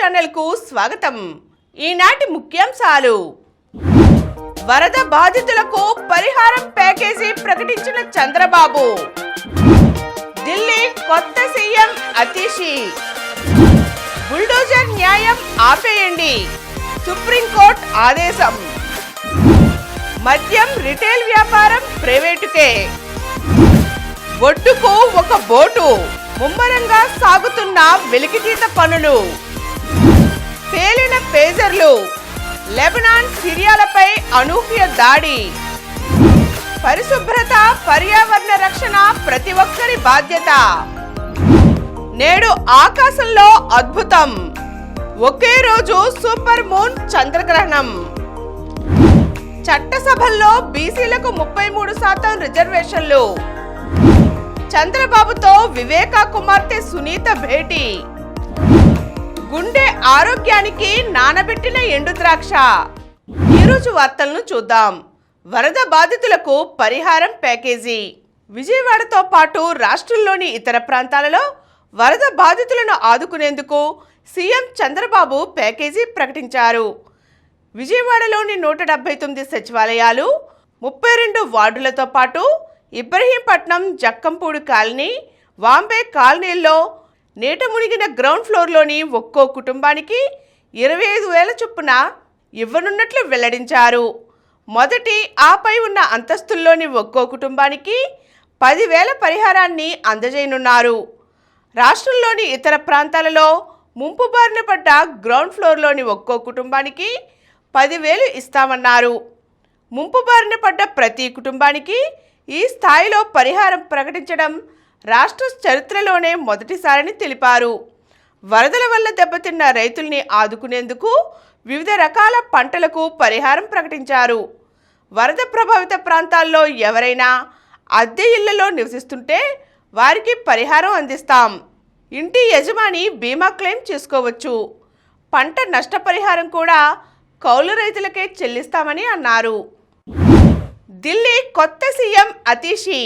ఛానల్కు స్వాగతం. ఈనాటి ముఖ్యాంశాలు: వరద బాధితులకు పరిహారం ప్యాకేజీ ప్రకటించిన చంద్రబాబు, ఢిల్లీ కొత్త సీఎం అతీషి, బుల్డోజర్ న్యాయం ఆపేయండి, సుప్రీంకోర్టు ఆదేశం, మద్యం రిటైల్ వ్యాపారం ప్రైవేటుకే, ఒడ్డుకు ఒక బోటు, ముమ్మరంగా సాగుతున్న వెలికితీత పనులు, పేలిన పేజర్లు, లెబనాన్ సిరియాలపై అనూహ్య దాడి, పరిశుభ్రత పర్యావరణ రక్షణ ప్రతి ఒక్కరి బాధ్యత, నేడు ఆకాశంలో అద్భుతం, ఒకే రోజు సూపర్ మూన్ చంద్రగ్రహణం, చట్టసభల్లో బీసీలకు 33% రిజర్వేషన్లు, చంద్రబాబుతో వివేక కుమార్తె సునీత భేటీ, గుండె ఆరోగ్యానికి నానబెట్టిన ఎండు ద్రాక్ష. ఈరోజు వార్తలను చూద్దాం. వరద బాధితులకు పరిహారం ప్యాకేజీ. విజయవాడతో పాటు రాష్ట్రంలోని ఇతర ప్రాంతాలలో వరద బాధితులను ఆదుకునేందుకు సీఎం చంద్రబాబు ప్యాకేజీ ప్రకటించారు. విజయవాడలోని 179 సచివాలయాలు, 32 వార్డులతో పాటు ఇబ్రహీంపట్నం, జక్కంపూడి కాలనీ, వాంబే కాలనీల్లో నీట మునిగిన గ్రౌండ్ ఫ్లోర్లోని ఒక్కో కుటుంబానికి 25,000 చొప్పున ఇవ్వనున్నట్లు వెల్లడించారు. మొదటి, ఆపై ఉన్న అంతస్తుల్లోని ఒక్కో కుటుంబానికి 10,000 పరిహారాన్ని అందజేయనున్నారు. రాష్ట్రంలోని ఇతర ప్రాంతాలలో ముంపు బారిన పడ్డ గ్రౌండ్ ఫ్లోర్లోని ఒక్కో కుటుంబానికి 10,000 ఇస్తామన్నారు. ముంపు బారిన పడ్డ ప్రతి కుటుంబానికి ఈ స్థాయిలో పరిహారం ప్రకటించడం రాష్ట్ర చరిత్రలోనే మొదటిసారని తెలిపారు. వరదల వల్ల దెబ్బతిన్న రైతుల్ని ఆదుకునేందుకు వివిధ రకాల పంటలకు పరిహారం ప్రకటించారు. వరద ప్రభావిత ప్రాంతాల్లో ఎవరైనా అద్దె ఇళ్లలో నివసిస్తుంటే వారికి పరిహారం అందిస్తాం. ఇంటి యజమాని బీమా క్లెయిమ్ చేసుకోవచ్చు. పంట నష్టపరిహారం కూడా కౌలు రైతులకే చెల్లిస్తామని అన్నారు. ఢిల్లీ కొత్త సీఎం అతీషి.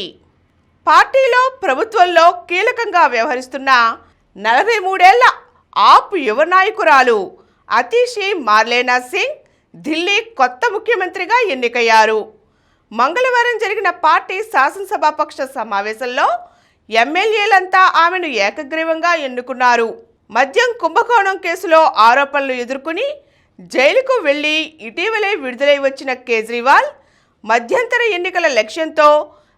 పార్టీలో, ప్రభుత్వంలో కీలకంగా వ్యవహరిస్తున్న 43 ఏళ్ల ఆప్ యువ నాయకురాలు అతీషి మార్లేనా సింగ్ ఢిల్లీ కొత్త ముఖ్యమంత్రిగా ఎన్నికయ్యారు. మంగళవారం జరిగిన పార్టీ శాసనసభాపక్ష సమావేశంలో ఎమ్మెల్యేలంతా ఆమెను ఏకగ్రీవంగా ఎన్నుకున్నారు. మద్యం కుంభకోణం కేసులో ఆరోపణలు ఎదుర్కొని జైలుకు వెళ్లి ఇటీవలే విడుదలై వచ్చిన కేజ్రీవాల్ మధ్యంతర ఎన్నికల లక్ష్యంతో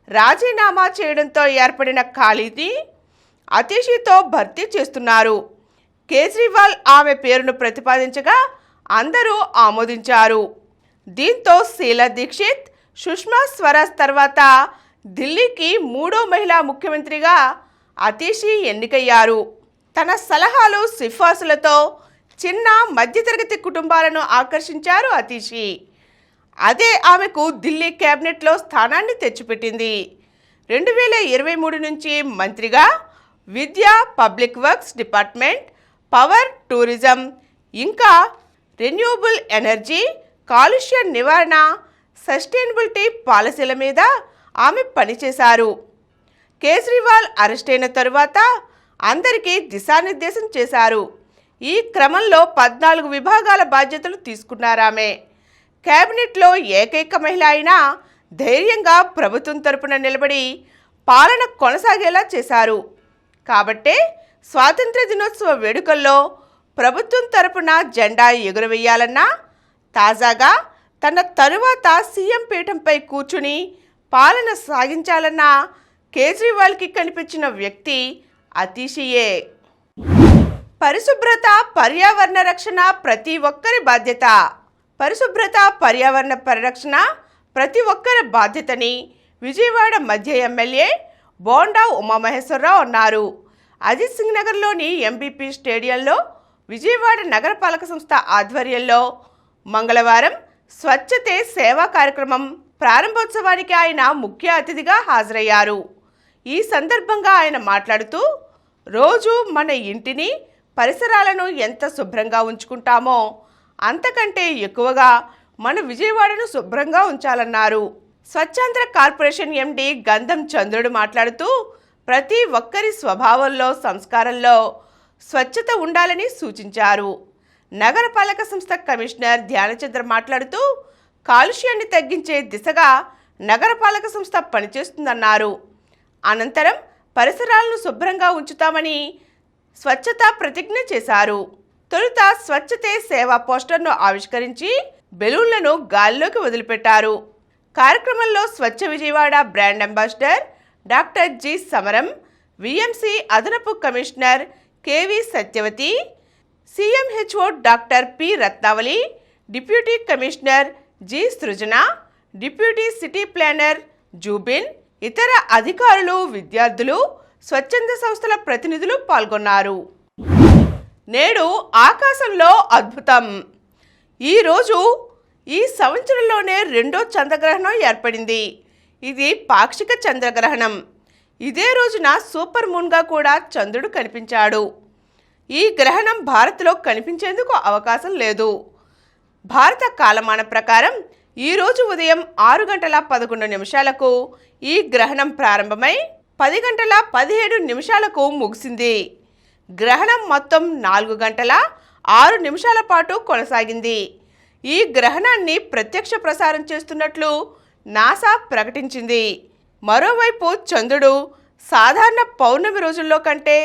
రాజీనామా చేయడంతో ఏర్పడిన ఖాళీని అతీషితో భర్తీ చేస్తున్నారు. కేజ్రీవాల్ ఆమె పేరును ప్రతిపాదించగా అందరూ ఆమోదించారు. దీంతో శీలా దీక్షిత్, సుష్మా స్వరాజ్ తర్వాత ఢిల్లీకి 3వ మహిళా ముఖ్యమంత్రిగా అతీషి ఎన్నికయ్యారు. తన సలహాలు, సిఫార్సులతో చిన్న మధ్యతరగతి కుటుంబాలను ఆకర్షించారు అతీషి. అదే ఆమెకు ఢిల్లీ కేబినెట్లో స్థానాన్ని తెచ్చిపెట్టింది. 2023 నుంచి మంత్రిగా విద్య, public works department, power, tourism, ఇంకా రెన్యూవబుల్ ఎనర్జీ, కాలుష్య నివారణ, సస్టైనబిలిటీ పాలసీల మీద ఆమె పనిచేశారు. కేజ్రీవాల్ అరెస్ట్ అయిన తరువాత అందరికీ దిశానిర్దేశం చేశారు. ఈ క్రమంలో 14 విభాగాల బాధ్యతలు తీసుకున్నారామె. కేబినెట్లో ఏకైక మహిళ అయినా ధైర్యంగా ప్రభుత్వం తరపున నిలబడి పాలన కొనసాగేలా చేశారు. కాబట్టే స్వాతంత్ర దినోత్సవ వేడుకల్లో ప్రభుత్వం తరపున జెండా ఎగురవేయాలన్నా, తాజాగా తన తరువాత సీఎం పీఠంపై కూర్చుని పాలన సాగించాలన్నా కేజ్రీవాల్కి కనిపించిన వ్యక్తి అతీషియే. పరిశుభ్రత పర్యావరణ రక్షణ ప్రతి ఒక్కరి బాధ్యత. పరిశుభ్రత పర్యావరణ పరిరక్షణ ప్రతి ఒక్కరి బాధ్యతని విజయవాడ మధ్య ఎమ్మెల్యే బోండా ఉమామహేశ్వరరావు అన్నారు. అజిత్ సింగ్ నగర్లోని ఎంబీపీ స్టేడియంలో విజయవాడ నగరపాలక సంస్థ ఆధ్వర్యంలో మంగళవారం స్వచ్ఛతే సేవా కార్యక్రమం ప్రారంభోత్సవానికి ఆయన ముఖ్య అతిథిగా హాజరయ్యారు. ఈ సందర్భంగా ఆయన మాట్లాడుతూ, రోజు మన ఇంటిని, పరిసరాలను ఎంత శుభ్రంగా ఉంచుకుంటామో అంతకంటే ఎక్కువగా మన విజయవాడను శుభ్రంగా ఉంచాలన్నారు. స్వచ్ఛాంధ్ర కార్పొరేషన్ ఎండి గంధం చంద్రుడు మాట్లాడుతూ, ప్రతి ఒక్కరి స్వభావంలో, సంస్కారంలో స్వచ్ఛత ఉండాలని సూచించారు. నగరపాలక సంస్థ కమిషనర్ ధ్యానచంద్ర మాట్లాడుతూ కాలుష్యాన్ని తగ్గించే దిశగా నగరపాలక సంస్థ పనిచేస్తుందన్నారు. అనంతరం పరిసరాలను శుభ్రంగా ఉంచుతామని స్వచ్ఛతా ప్రతిజ్ఞ చేశారు. తొలుత స్వచ్ఛతే సేవా పోస్టర్ను ఆవిష్కరించి బెలూన్లను గాల్లోకి వదిలిపెట్టారు. కార్యక్రమంలో Swachh Vijayawada brand ambassador doctor G Samaram, VMC అదనపు commissioner KV Satyavathi, CMHO doctor P Ratnavali, deputy commissioner G Srujana, deputy city planner Jubin, ఇతర అధికారులు, విద్యార్థులు, స్వచ్ఛంద సంస్థల ప్రతినిధులు పాల్గొన్నారు. నేడు ఆకాశంలో అద్భుతం. ఈరోజు ఈ సంవత్సరంలోనే రెండో చంద్రగ్రహణం ఏర్పడింది. ఇది పాక్షిక చంద్రగ్రహణం. ఇదే రోజున సూపర్ మూన్గా కూడా చంద్రుడు కనిపించాడు. ఈ గ్రహణం భారత్లో కనిపించేందుకు అవకాశం లేదు. భారత కాలమాన ప్రకారం ఈరోజు ఉదయం 6:11 ఈ గ్రహణం ప్రారంభమై 10:17 ముగిసింది. గ్రహణం మొత్తం 4:06 పాటు కొనసాగింది. ఈ గ్రహణాన్ని ప్రత్యక్ష ప్రసారం చేస్తున్నట్లు నాసా ప్రకటించింది. మరోవైపు చంద్రుడు సాధారణ పౌర్ణమి రోజుల్లో కంటే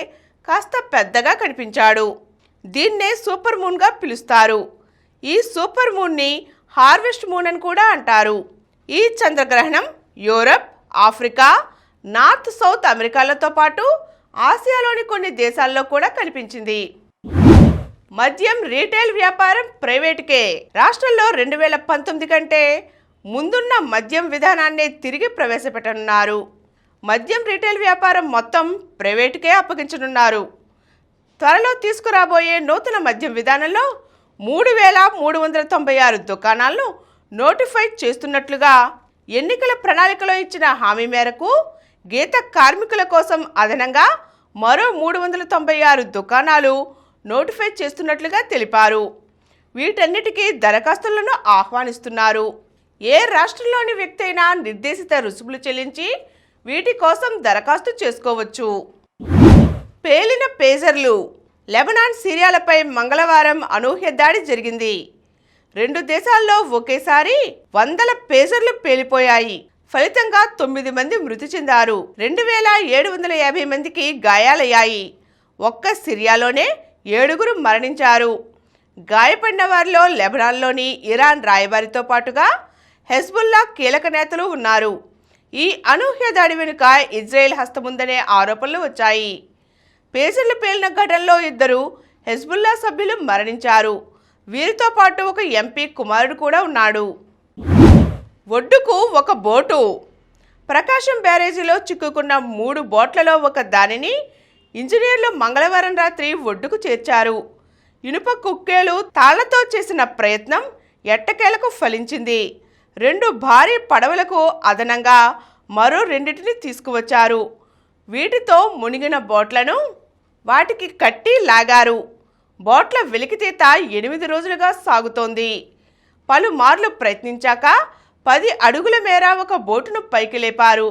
కాస్త పెద్దగా కనిపించాడు. దీన్నే సూపర్ మూన్గా పిలుస్తారు. ఈ సూపర్ మూన్ని హార్వెస్ట్ మూన్ అని కూడా అంటారు. ఈ చంద్రగ్రహణం యూరప్, ఆఫ్రికా, నార్త్ సౌత్ అమెరికాలతో పాటు ఆసియాలోని కొన్ని దేశాల్లో కూడా కనిపించింది. మద్యం రీటైల్ వ్యాపారం ప్రైవేటుకే. రాష్ట్రంలో 2019 కంటే ముందున్న మద్యం విధానాన్ని తిరిగి ప్రవేశపెట్టనున్నారు. మద్యం రీటైల్ వ్యాపారం మొత్తం ప్రైవేటుకే అప్పగించనున్నారు. త్వరలో తీసుకురాబోయే నూతన మద్యం విధానంలో 3,396 దుకాణాలను నోటిఫై చేస్తున్నట్లుగా ఎన్నికల ప్రణాళికలో ఇచ్చిన హామీ మేరకు గీత కార్మికుల కోసం అదనంగా మరో 396 దుకాణాలు నోటిఫై చేస్తున్నట్లుగా తెలిపారు. వీటన్నిటికీ దరఖాస్తులను ఆహ్వానిస్తున్నారు. ఏ రాష్ట్రంలోని వ్యక్తి అయినా నిర్దేశిత రుసుములు చెల్లించి వీటి కోసం దరఖాస్తు చేసుకోవచ్చు. పేలిన పేజర్లు. లెబనాన్, సిరియాలపై మంగళవారం అనూహ్య దాడి జరిగింది. 2 దేశాల్లో ఒకేసారి వందల పేజర్లు పేలిపోయాయి. ఫలితంగా 9 మంది మృతి చెందారు. 2,750 మందికి గాయాలయ్యాయి. ఒక్క సిరియాలోనే 7 మరణించారు. గాయపడిన వారిలో లెబనాన్లోని ఇరాన్ రాయబారితో పాటుగా హెజ్బుల్లా కీలక నేతలు ఉన్నారు. ఈ అనూహ్య దాడి వెనుక ఇజ్రాయెల్ హస్తముందనే ఆరోపణలు వచ్చాయి. పేజర్లు పేలిన ఘటనలో 2 హెజ్బుల్లా సభ్యులు మరణించారు. వీరితో పాటు ఒక ఎంపీ కుమారుడు కూడా ఉన్నాడు. ఒడ్డుకు ఒక బోటు. ప్రకాశం బ్యారేజీలో చిక్కుకున్న 3 బోట్లలో ఒక దానిని ఇంజనీర్లు మంగళవారం రాత్రి ఒడ్డుకు చేర్చారు. ఇనుప కుక్కేలు, తాళ్లతో చేసిన ప్రయత్నం ఎట్టకేలకు ఫలించింది. 2 భారీ పడవలకు అదనంగా మరో 2టిని తీసుకువచ్చారు. వీటితో మునిగిన బోట్లను వాటికి కట్టి లాగారు. బోట్ల వెలికితీత 8 రోజులుగా సాగుతోంది. పలుమార్లు ప్రయత్నించాక 10 అడుగుల మేర ఒక బోటును పైకి లేపారు.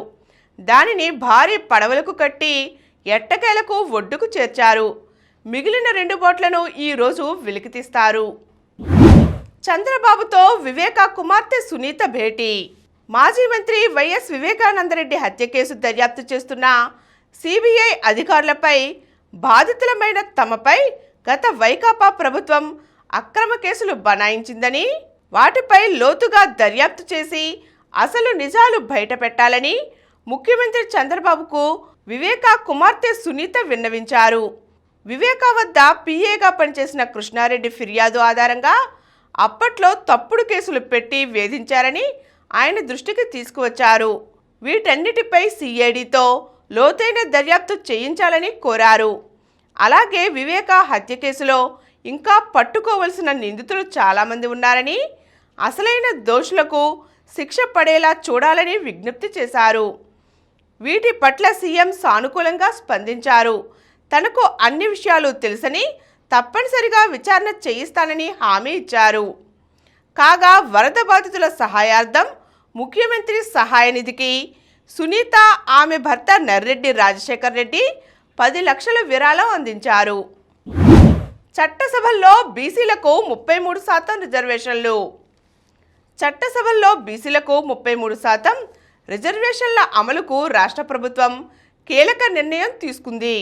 దానిని భారీ పడవలకు కట్టి ఎట్టకేలకు ఒడ్డుకు చేర్చారు. మిగిలిన 2 బోట్లను ఈరోజు వెలికితీస్తారు. చంద్రబాబుతో వివేకా కుమార్తె సునీత భేటీ. మాజీ మంత్రి వైఎస్ వివేకానందరెడ్డి హత్య కేసు దర్యాప్తు చేస్తున్న సిబిఐ అధికారులపై బాధితులమైన తమపై గత వైకాపా ప్రభుత్వం అక్రమ కేసులు బనాయించిందని, వాటిపై లోతుగా దర్యాప్తు చేసి అసలు నిజాలు బయటపెట్టాలని ముఖ్యమంత్రి చంద్రబాబుకు వివేకా కుమార్తె సునీత విన్నవించారు. వివేకా వద్ద పిఏగా పనిచేసిన కృష్ణారెడ్డి ఫిర్యాదు ఆధారంగా అప్పట్లో తప్పుడు కేసులు పెట్టి వేధించారని ఆయన దృష్టికి తీసుకువచ్చారు. వీటన్నిటిపై సిఐడితో లోతైన దర్యాప్తు చేయించాలని కోరారు. అలాగే వివేకా హత్య కేసులో ఇంకా పట్టుకోవలసిన నిందితులు చాలామంది ఉన్నారని, అసలైన దోషులకు శిక్ష పడేలా చూడాలని విజ్ఞప్తి చేశారు. వీటి పట్ల సీఎం సానుకూలంగా స్పందించారు. తనకు అన్ని విషయాలు తెలుసని, తప్పనిసరిగా విచారణ చేయిస్తానని హామీ ఇచ్చారు. కాగా వరద బాధితుల సహాయార్థం ముఖ్యమంత్రి సహాయ నిధికి సునీత, ఆమె భర్త నర్రెడ్డి రాజశేఖర్ రెడ్డి 10 లక్షల విరాళం అందించారు. చట్టసభల్లో బీసీలకు 33% రిజర్వేషన్లు. చట్టసభల్లో బీసీలకు 33% రిజర్వేషన్ల అమలుకు రాష్ట్ర ప్రభుత్వం కీలక నిర్ణయం తీసుకుంది.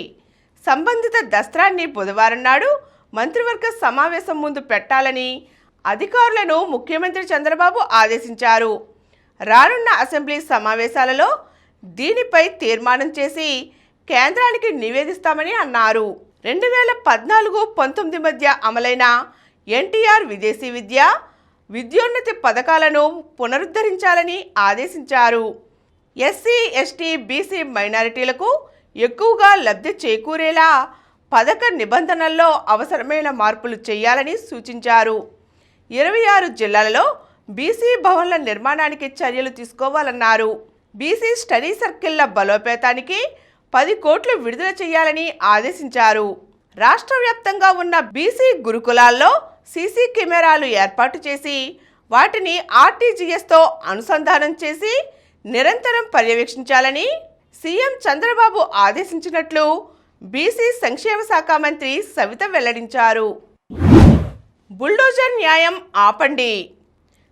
సంబంధిత దస్త్రాన్ని బుధవారం నాడు మంత్రివర్గ సమావేశం ముందు పెట్టాలని అధికారులను ముఖ్యమంత్రి చంద్రబాబు ఆదేశించారు. రానున్న అసెంబ్లీ సమావేశాలలో దీనిపై తీర్మానం చేసి కేంద్రానికి నివేదిస్తామని అన్నారు. 2014-19 మధ్య అమలైన ఎన్టీఆర్ విదేశీ విద్య, విద్యోన్నతి పథకాలను పునరుద్ధరించాలని ఆదేశించారు. ఎస్సీ, ఎస్టీ, బీసీ మైనారిటీలకు ఎక్కువగా లబ్ధి చేకూరేలా పథక నిబంధనల్లో అవసరమైన మార్పులు చేయాలని సూచించారు. 26 జిల్లాలలో బీసీ భవన్ల నిర్మాణానికి చర్యలు తీసుకోవాలన్నారు. బీసీ స్టడీ సర్కిళ్ల బలోపేతానికి 10 కోట్లు విడుదల చేయాలని ఆదేశించారు. రాష్ట్ర వ్యాప్తంగా ఉన్న బీసీ గురుకులాల్లో సీసీ కెమెరాలు ఏర్పాటు చేసి వాటిని ఆర్టీజీఎస్తో అనుసంధానం చేసి నిరంతరం పర్యవేక్షించాలని సీఎం చంద్రబాబు ఆదేశించినట్లు బీసీ సంక్షేమ శాఖ మంత్రి సవిత వెల్లడించారు. బుల్డోజర్ న్యాయం ఆపండి.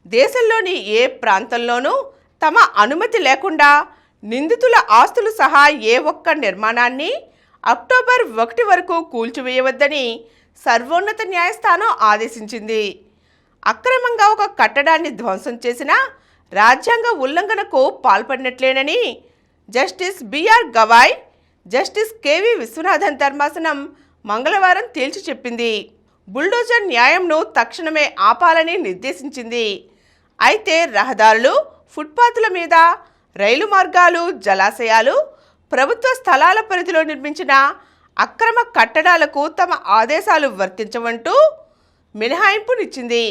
దేశంలోని ఏ ప్రాంతంలోనూ తమ అనుమతి లేకుండా నిందితుల ఆస్తులు సహా ఏ ఒక్క నిర్మాణాన్ని అక్టోబర్ 1 వరకు కూల్చివేయవద్దని సర్వోన్నత న్యాయస్థానం ఆదేశించింది. అక్రమంగా ఒక కట్టడాన్ని ధ్వంసం చేసిన రాజ్యాంగ ఉల్లంఘనకు పాల్పడినట్లేనని justice BR Gavai, justice KV Viswanathan ధర్మాసనం మంగళవారం తేల్చి చెప్పింది. బుల్డోజర్ న్యాయంను తక్షణమే ఆపాలని నిర్దేశించింది. అయితే రహదారులు, ఫుట్పాత్ల మీద, రైలు మార్గాలు, జలాశయాలు, ప్రభుత్వ స్థలాల పరిధిలో నిర్మించిన అక్రమ కట్టడాలకు తమ ఆదేశాలు వర్తించవంటూ మినహాయింపునిచ్చింది.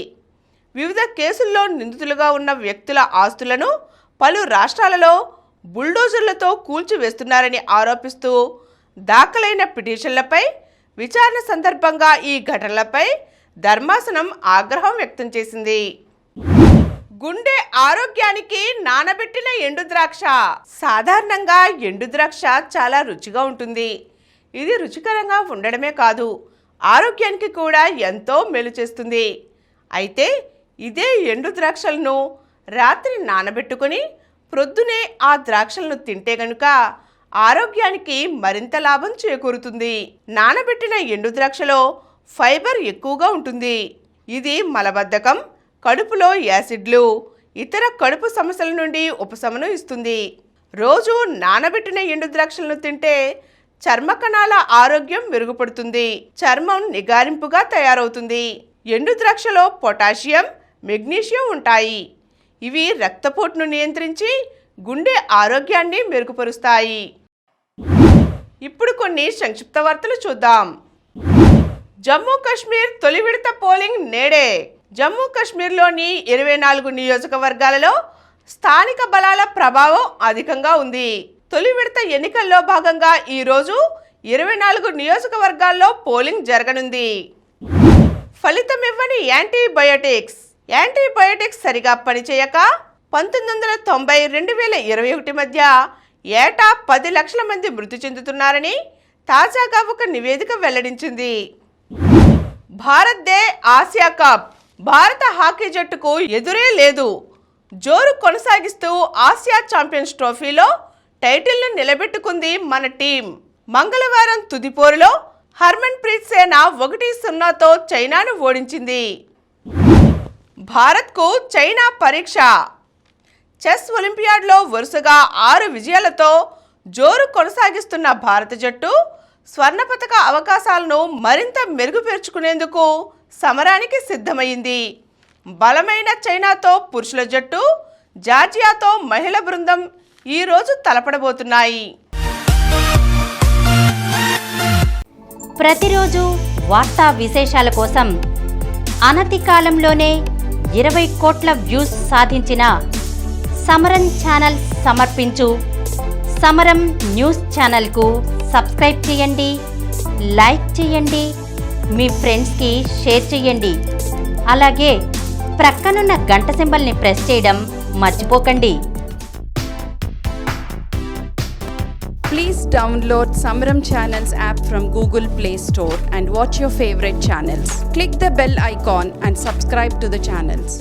వివిధ కేసుల్లో నిందితులుగా ఉన్న వ్యక్తుల ఆస్తులను పలు రాష్ట్రాలలో బుల్డోజర్లతో కూల్చివేస్తున్నారని ఆరోపిస్తూ దాఖలైన పిటిషన్లపై విచారణ సందర్భంగా ఈ ఘటనలపై ధర్మాసనం ఆగ్రహం వ్యక్తం చేసింది. గుండె ఆరోగ్యానికి నానబెట్టిన ఎండుద్రాక్ష. సాధారణంగా ఎండుద్రాక్ష చాలా రుచిగా ఉంటుంది. ఇది రుచికరంగా ఉండడమే కాదు, ఆరోగ్యానికి కూడా ఎంతో మేలు చేస్తుంది. అయితే ఇదే ఎండు ద్రాక్షలను రాత్రి నానబెట్టుకుని ప్రొద్దునే ఆ ద్రాక్షలను తింటే గనుక ఆరోగ్యానికి మరింత లాభం చేకూరుతుంది. నానబెట్టిన ఎండు ద్రాక్షలో ఫైబర్ ఎక్కువగా ఉంటుంది. ఇది మలబద్ధకం, కడుపులో యాసిడ్లు, ఇతర కడుపు సమస్యల నుండి ఉపశమనం ఇస్తుంది. రోజు నానబెట్టిన ఎండు ద్రాక్షలను తింటే చర్మ కణాల ఆరోగ్యం మెరుగుపడుతుంది. చర్మం నిగారింపుగా తయారవుతుంది. ఎండు ద్రాక్షలో పొటాషియం, మెగ్నీషియం ఉంటాయి. ఇవి రక్తపోటును నియంత్రించి గుండె ఆరోగ్యాన్ని మెరుగుపరుస్తాయి. ఇప్పుడు కొన్ని సంక్షిప్త వార్తలు చూద్దాం. జమ్మూ కాశ్మీర్ తొలి విడత పోలింగ్ నేడే. జమ్మూ కాశ్మీర్లోని 24 నియోజకవర్గాలలో స్థానిక బలాల ప్రభావం అధికంగా ఉంది. తొలి విడత ఎన్నికల్లో భాగంగా ఈరోజు 24 నియోజకవర్గాల్లో పోలింగ్ జరగనుంది. ఫలితమివ్వని యాంటీబయోటిక్స్ సరిగా పనిచేయక 1990-2021 మధ్య ఏటా 10 లక్షల మంది మృతి చెందుతున్నారని తాజాగా ఒక నివేదిక వెల్లడించింది. భారత్దే ఆసియా కప్. భారత హాకీ జట్టుకు ఎదురే లేదు. జోరు కొనసాగిస్తూ ఆసియా ఛాంపియన్స్ ట్రోఫీలో టైటిల్ను నిలబెట్టుకుంది మన టీం. మంగళవారం తుది పోరులో హర్మన్ ప్రీత్ సేన 1-0తో చైనాను ఓడించింది. భారత్కు చైనా పరీక్ష. చెస్ ఒలింపియాడ్లో వరుసగా 6 విజయాలతో జోరు కొనసాగిస్తున్న భారత జట్టు స్వర్ణ పతక అవకాశాలను మరింత మెరుగుపరుచుకునేందుకు సమరానికి సిద్ధమైంది. బలమైన చైనాతో పురుషుల జట్టు, జార్జియాతో మహిళల బృందం ఈరోజు తలపడబోతున్నాయి. ప్రతిరోజు వార్తా విశేషాల కోసం అనతి కాలంలోనే 20 కోట్ల వ్యూస్ సాధించిన సమరం ఛానల్ సమర్పించు సమరం న్యూస్ ఛానల్కు సబ్స్క్రైబ్ చేయండి, లైక్ చేయండి, మీ ఫ్రెండ్స్కి షేర్ చేయండి. అలాగే ప్రక్కనున్న గంట సింబల్ని ప్రెస్ చేయడం మర్చిపోకండి. Please download Samaram Channels app from Google Play Store and watch your favorite channels. Click the bell icon and subscribe to the channels.